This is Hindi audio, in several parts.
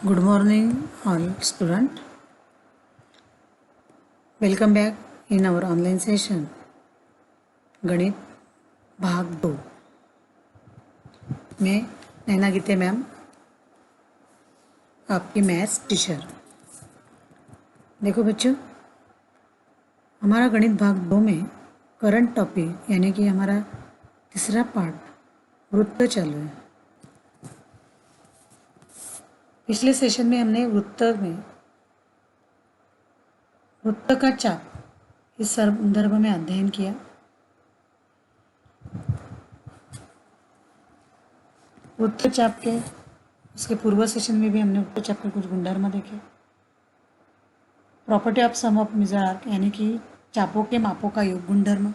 Good morning, all student. Welcome back in our online session. गणित भाग 2 में नैना गीते मैम आपकी मैथ्स टीचर। देखो बच्चों, हमारा गणित भाग 2 में करंट टॉपिक यानी कि हमारा तीसरा पार्ट वृत्त चल रहा है। पिछले सेशन में हमने वृत्त का चाप इस संदर्भ में अध्ययन किया। वृत्त चाप के उसके पूर्व सेशन में भी हमने वृत्त चाप के कुछ गुणधर्म देखे। Property of some of major arc यानी कि चापों के मापों का योग गुणधर्म।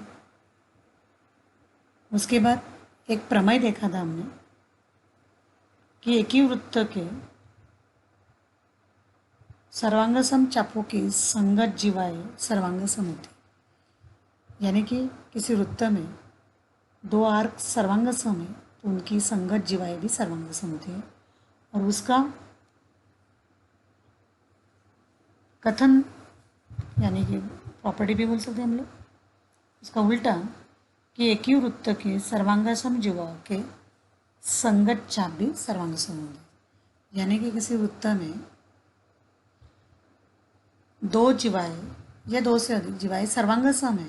उसके बाद एक प्रमेय देखा था हमने कि एक ही वृत्त के सर्वांगसम चापों की संगत जीवाएं सर्वांगसम होती, यानी कि किसी वृत्त में दो आर्क सर्वांगसम है तो उनकी संगत जीवाएं भी सर्वांगसम होती है। और उसका कथन यानी कि प्रॉपर्टी भी बोल सकते हैं हम लोग, उसका उल्टा कि एक ही वृत्त के सर्वांगसम जीवाओं के संगत चाप भी सर्वांगसम होंगे, यानी कि किसी वृत्त में दो जीवाएं या दो से अधिक जीवाएं सर्वांगसम है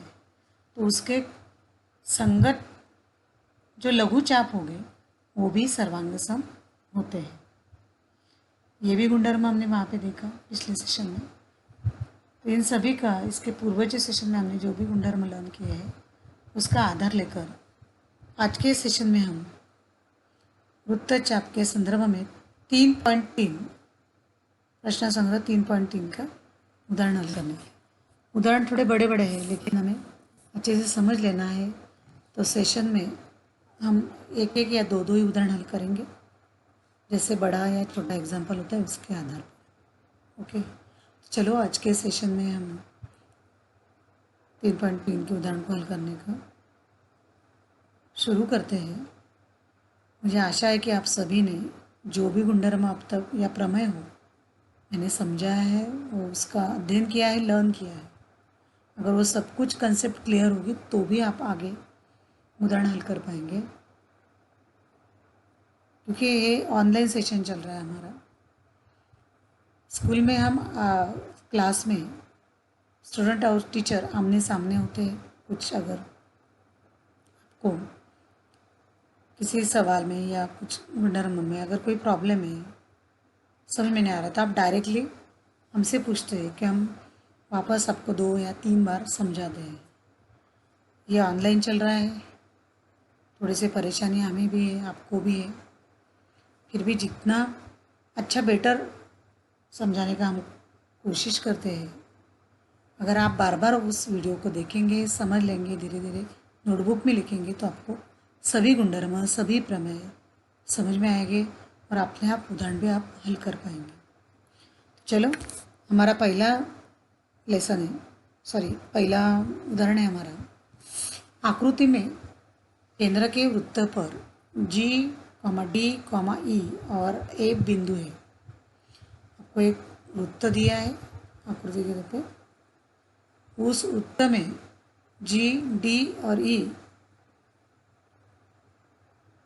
तो उसके संगत जो लघु चाप होंगे वो भी सर्वांगसम होते हैं। ये भी गुणधर्म हमने वहाँ पे देखा पिछले सेशन में। तो इन सभी का इसके पूर्वज सेशन में हमने जो भी गुणधर्म लर्न किए हैं उसका आधार लेकर आज के सेशन में हम वृत्त चाप के संदर्भ में 3.3 प्रश्न संग्रह 3.3 का उदाहरण हल करने के। उदाहरण थोड़े बड़े बड़े हैं लेकिन हमें अच्छे से समझ लेना है, तो सेशन में हम एक एक या दो दो ही उदाहरण हल करेंगे, जैसे बड़ा या छोटा एग्जाम्पल होता है उसके आधार पर। ओके, तो चलो आज के सेशन में हम 3.3 के उदाहरण को हल करने का शुरू करते हैं। मुझे आशा है कि आप सभी ने जो भी गुणधर्म अब तक या प्रमेय हो मैंने समझा है वो उसका अध्ययन किया है, लर्न किया है। अगर वो सब कुछ कंसेप्ट क्लियर होगी तो भी आप आगे उदाहरण हल कर पाएंगे, क्योंकि ये ऑनलाइन सेशन चल रहा है हमारा। स्कूल में हम क्लास में स्टूडेंट और टीचर आमने सामने होते हैं। कुछ अगर आपको किसी सवाल में या कुछ गुणधर्म में अगर कोई प्रॉब्लम है, समझ में नहीं आ रहा, तो आप डायरेक्टली हमसे पूछते हैं कि हम वापस आपको 2 या 3 बार समझा दें। ये ऑनलाइन चल रहा है, थोड़ी सी परेशानी हमें भी है, आपको भी है, फिर भी जितना अच्छा बेटर समझाने का हम कोशिश करते हैं। अगर आप बार बार उस वीडियो को देखेंगे, समझ लेंगे, धीरे धीरे नोटबुक में लिखेंगे तो आपको सभी गुणधर्म सभी प्रमेय समझ में आएंगे और अपने आप उदाहरण भी आप हल कर पाएंगे। चलो, हमारा पहला लेसन है, पहला उदाहरण है हमारा। आकृति में केंद्र के वृत्त पर G, D, E और A बिंदु है। आपको एक वृत्त दिया है आकृति के रूप में, उस वृत्त में G, D और E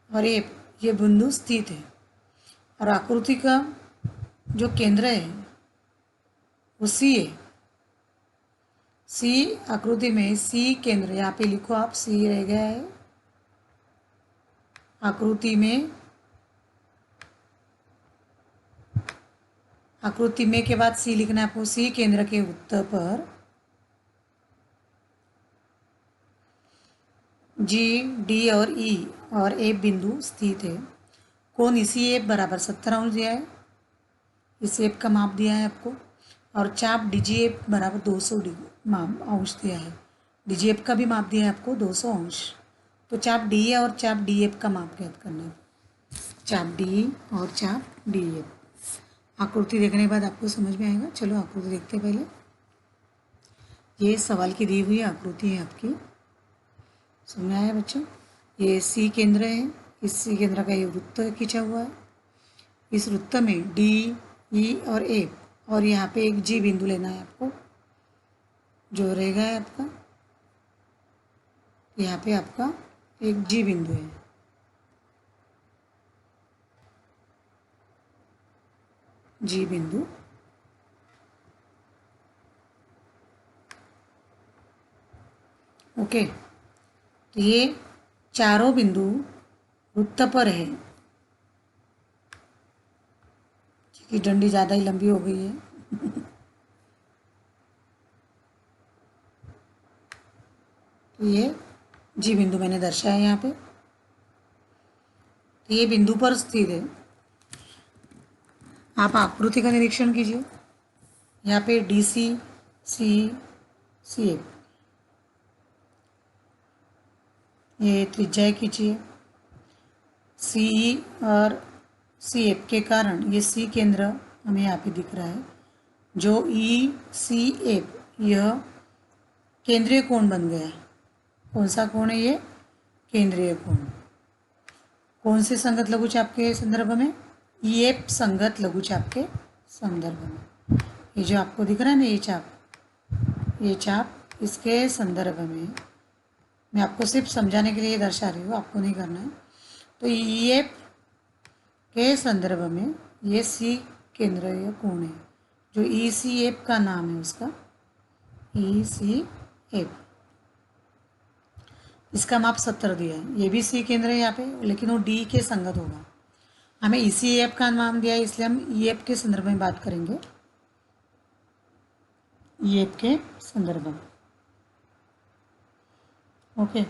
और A ये बिंदु स्थित है और आकृति का जो केंद्र है वो C है। C आकृति में C केंद्र, यहाँ पे लिखो आप, C रह गया है आकृति में के बाद C लिखना है आपको। C केंद्र के वृत्त पर G, D और E और A बिंदु स्थित है। कोण इसी एप बराबर 70 अंश दिया है, इस एप का माप दिया है आपको, और चाप DGF बराबर 200 अंश दिया है। DGF का भी माप दिया है आपको 200 अंश। तो चाप D और चाप DF का माप ज्ञात करना है। चाप D और चाप DF आकृति देखने के बाद आपको समझ में आएगा। चलो आकृति देखते हैं पहले। ये सवाल की दी हुई आकृति है आपकी, समझ में आया बच्चों? ये C केंद्र है, इस C केंद्र का ये वृत्त खींचा हुआ है। इस वृत्त में D, ई और ए, और यहाँ पे एक जी बिंदु लेना है आपको, जो रहेगा है आपका, यहाँ पे आपका एक जी बिंदु है, जी बिंदु। ओके, तो ये चारों बिंदु वृत्त पर है, क्योंकि डंडी ज़्यादा ही लंबी हो गई है। तो ये जी बिंदु मैंने दर्शाया यहाँ पे, तो ये बिंदु पर स्थित है। आप आकृति का निरीक्षण कीजिए, यहाँ पे डी सी सी एफ, ये त्रिज्या खींचिए, सी और सी एफ के कारण ये सी केंद्र हमें यहाँ पे दिख रहा है। जो ई सी एफ, यह केंद्रीय कोण बन गया है। कौन सा कोण है ये? केंद्रीय कोण। कौन से संगत लघुचाप के संदर्भ में? ई एफ संगत लघुचाप के संदर्भ में। ये जो आपको दिख रहा है ना, ये चाप, इसके संदर्भ में मैं आपको सिर्फ समझाने के लिए दर्शा रही हूँ, आपको नहीं करना है। तो ई एफ के संदर्भ में ये सी केंद्रीय कोण है, जो ई सी एफ का नाम है उसका, ई सी एफ। इसका माप 70 दिया है, ये भी सी केंद्र है यहाँ पे, लेकिन वो डी के संगत होगा। हमें ई सी एफ का नाम दिया है, इसलिए हम ई एफ के संदर्भ में बात करेंगे, ई एफ के संदर्भ में। ओके,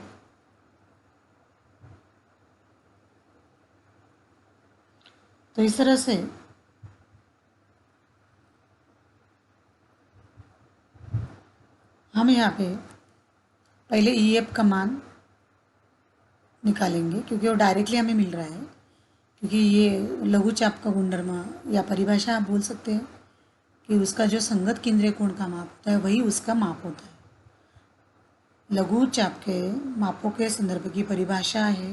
तो इस तरह से हम यहाँ पे पहले ई एफ का मान निकालेंगे, क्योंकि वो डायरेक्टली हमें मिल रहा है, क्योंकि ये लघुचाप का गुणधर्म या परिभाषा आप बोल सकते हैं कि उसका जो संगत केंद्रीय कोण का माप होता है वही उसका माप होता है। लघुचाप के मापों के संदर्भ की परिभाषा है,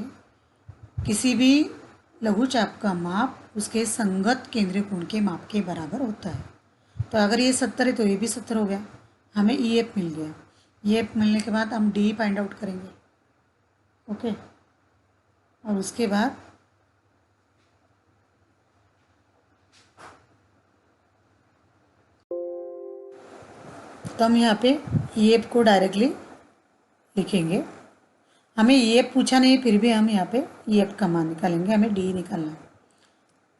किसी भी लघुचाप का माप उसके संगत केंद्रीय कोण के माप के बराबर होता है। तो अगर ये 70 है तो ये भी 70 हो गया, हमें ई एफ मिल गया। ई एफ मिलने के बाद हम डी फाइंड आउट करेंगे। ओके, और उसके बाद तो हम यहाँ पे ई एफ को डायरेक्टली लिखेंगे। हमें ई एफ पूछा नहीं, फिर भी हम यहाँ पे ई एफ का मान निकालेंगे, हमें डी निकालना है।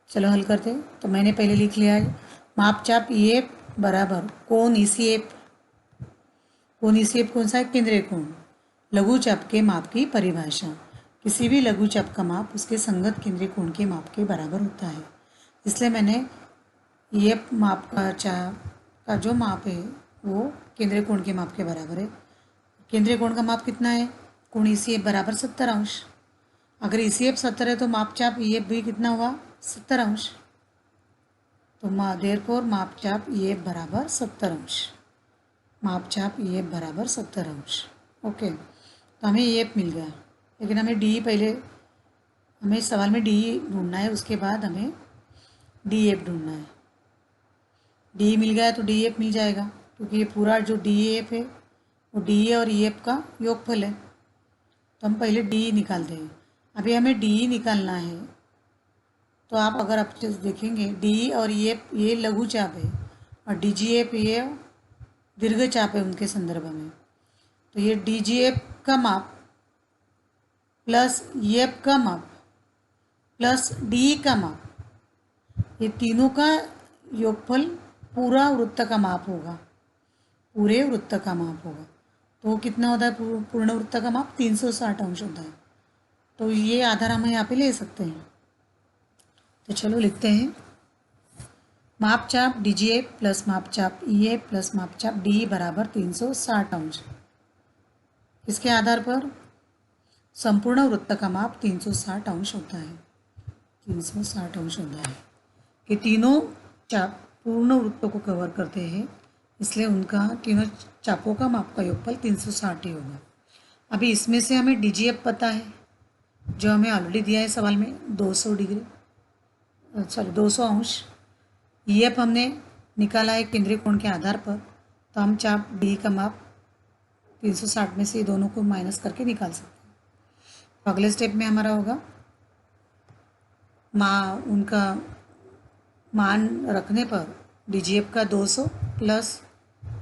चलो हल करते हैं। तो मैंने पहले लिख लिया है, माप चाप ई एफ बराबर कोण ई सी एफ। कोण ई सी एफ कौन सा है? केंद्रीय कोण। लघुचाप के माप की परिभाषा, किसी भी लघुचाप का माप उसके संगत केंद्रीय कोण के माप के बराबर होता है। इसलिए मैंने ई एफ माप का चाप का जो माप है वो केंद्रीय कोण के माप के बराबर है। केंद्रीय कोण का माप कितना है? कोण ई सी एफ बराबर 70 अंश। अगर ई सी एफ 70 है तो माप चाप ई एफ भी कितना हुआ? 70 अंश। तो देयरफॉर माप चाप ई एफ बराबर 70 अंश। माप चाप ई एफ बराबर 70 अंश। ओके, तो हमें ई एफ मिल गया, लेकिन हमें डी पहले, हमें सवाल में डी ढूंढना है, उसके बाद हमें डी एफ ढूंढना है। डी मिल गया तो डी एफ मिल जाएगा, क्योंकि ये पूरा जो डी एफ है वो डी ए और ई एफ का योगफल है। तो हम पहले डी निकालते हैं। अभी हमें डी निकालना है, तो आप अगर आप देखेंगे डी और ई एफ ये लघु चाप है, और डी जी एफ ये दीर्घ चाप है उनके संदर्भ में। तो ये डी जी एफ का माप प्लस ई एफ का माप प्लस डी का माप, ये तीनों का योगफल पूरा वृत्त का माप होगा, पूरे वृत्त का माप होगा। तो कितना होता है पूर्ण वृत्त का माप? 360 अंश होता है। तो ये आधार हम यहाँ पे ले सकते हैं। तो चलो लिखते हैं, माप चाप डी जी एफ प्लस माप चाप ई एफ प्लस माप चाप डी बराबर 360 अंश। इसके आधार पर संपूर्ण वृत्त का माप 360 अंश होता है, 360 अंश होता है। ये तीनों चाप पूर्ण वृत्तों को कवर करते हैं, इसलिए उनका तीनों चापों का माप का योगफल 360 ही होगा। अभी इसमें से हमें डी जी एफ पता है, जो हमें ऑलरेडी दिया है सवाल में, 200 डिग्री, सॉरी 200 अंश। ईएफ हमने निकाला है केंद्रीय कोण के आधार पर, तो हम चाप डी का माप 360 में से ये दोनों को माइनस करके निकाल सकते हैं। तो अगले स्टेप में हमारा होगा उनका मान रखने पर डीजीएफ का 200 प्लस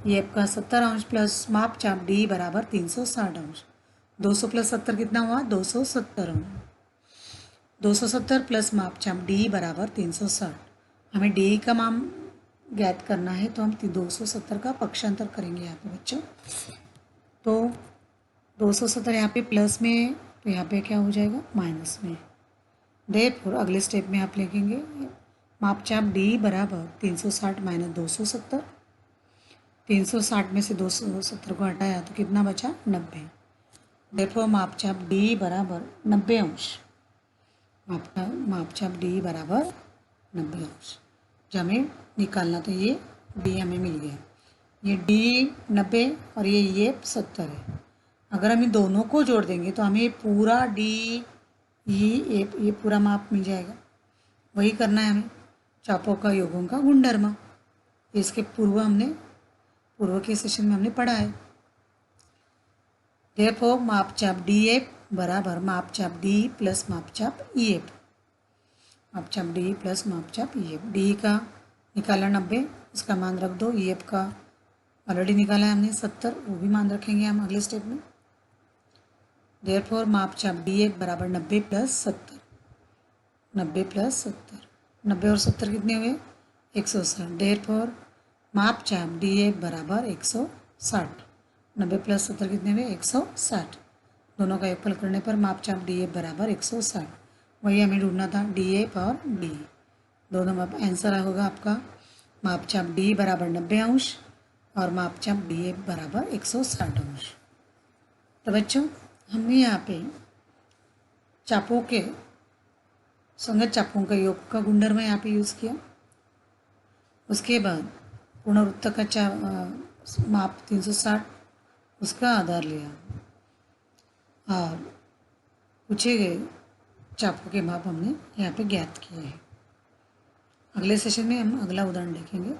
ईएफ का 70 अंश प्लस माप चाप डी बराबर 360 अंश। 200 प्लस 70 कितना हुआ? 270 अंश। 270 प्लस माप चाप डी बराबर 360। हमें डी का मान ज्ञात करना है, तो हम 270 का पक्षांतर करेंगे यहाँ पे बच्चों। तो 270 यहाँ पे प्लस में है, तो यहाँ पे क्या हो जाएगा? माइनस में। देयरफॉर अगले स्टेप में आप लिखेंगे माप चाप डी बराबर 360 माइनस 270। 360 में से 270 को हटाया तो कितना बचा? 90। देयरफॉर माप चाप डी बराबर 90 अंश। माप चाप डी बराबर 90 अंश। जब हमें निकालना, तो ये डी हमें मिल गया। ये डी 90 और ये 70 है। अगर हम इन दोनों को जोड़ देंगे तो हमें पूरा डी ये पूरा माप मिल जाएगा। वही करना है हमें, चापों का योगों का गुणधर्म। इसके पूर्व के सेशन में हमने पढ़ा है। देयरफॉर माप चाप डी एफ बराबर माप चाप डी प्लस माप चाप ई एफ। माप चाप डी प्लस माप चाप ई एफ। डी का निकाला 90, उसका मान रख दो। ई एफ का ऑलरेडी निकाला है हमने 70, वो भी मान रखेंगे हम अगले स्टेप में। देयरफॉर माप चाप डी एफ बराबर 90 प्लस 70। 90 प्लस 70, 90 और 70 कितने हुए? 160। देयरफॉर माप चाप डी एफ बराबर 160। 90 प्लस 70 कितने हुए? 160। दोनों का योगफल करने पर माप चाप डी एफ बराबर 160। वही हमें ढूंढना था, डी एफ और डी। दोनों में आंसर होगा आपका माप चाप डी बराबर 90 अंश और माप चाप डी एफ बराबर 160 अंश। तो बच्चों, हमने यहाँ पे चापों के संगत चापों का योग का गुणधर्म यहाँ पे यूज़ किया। उसके बाद पूर्णवृत्त का माप 360, उसका आधार लिया और पूछे गए चापों के माप हमने यहाँ पे ज्ञात किए हैं। अगले सेशन में हम अगला उदाहरण देखेंगे।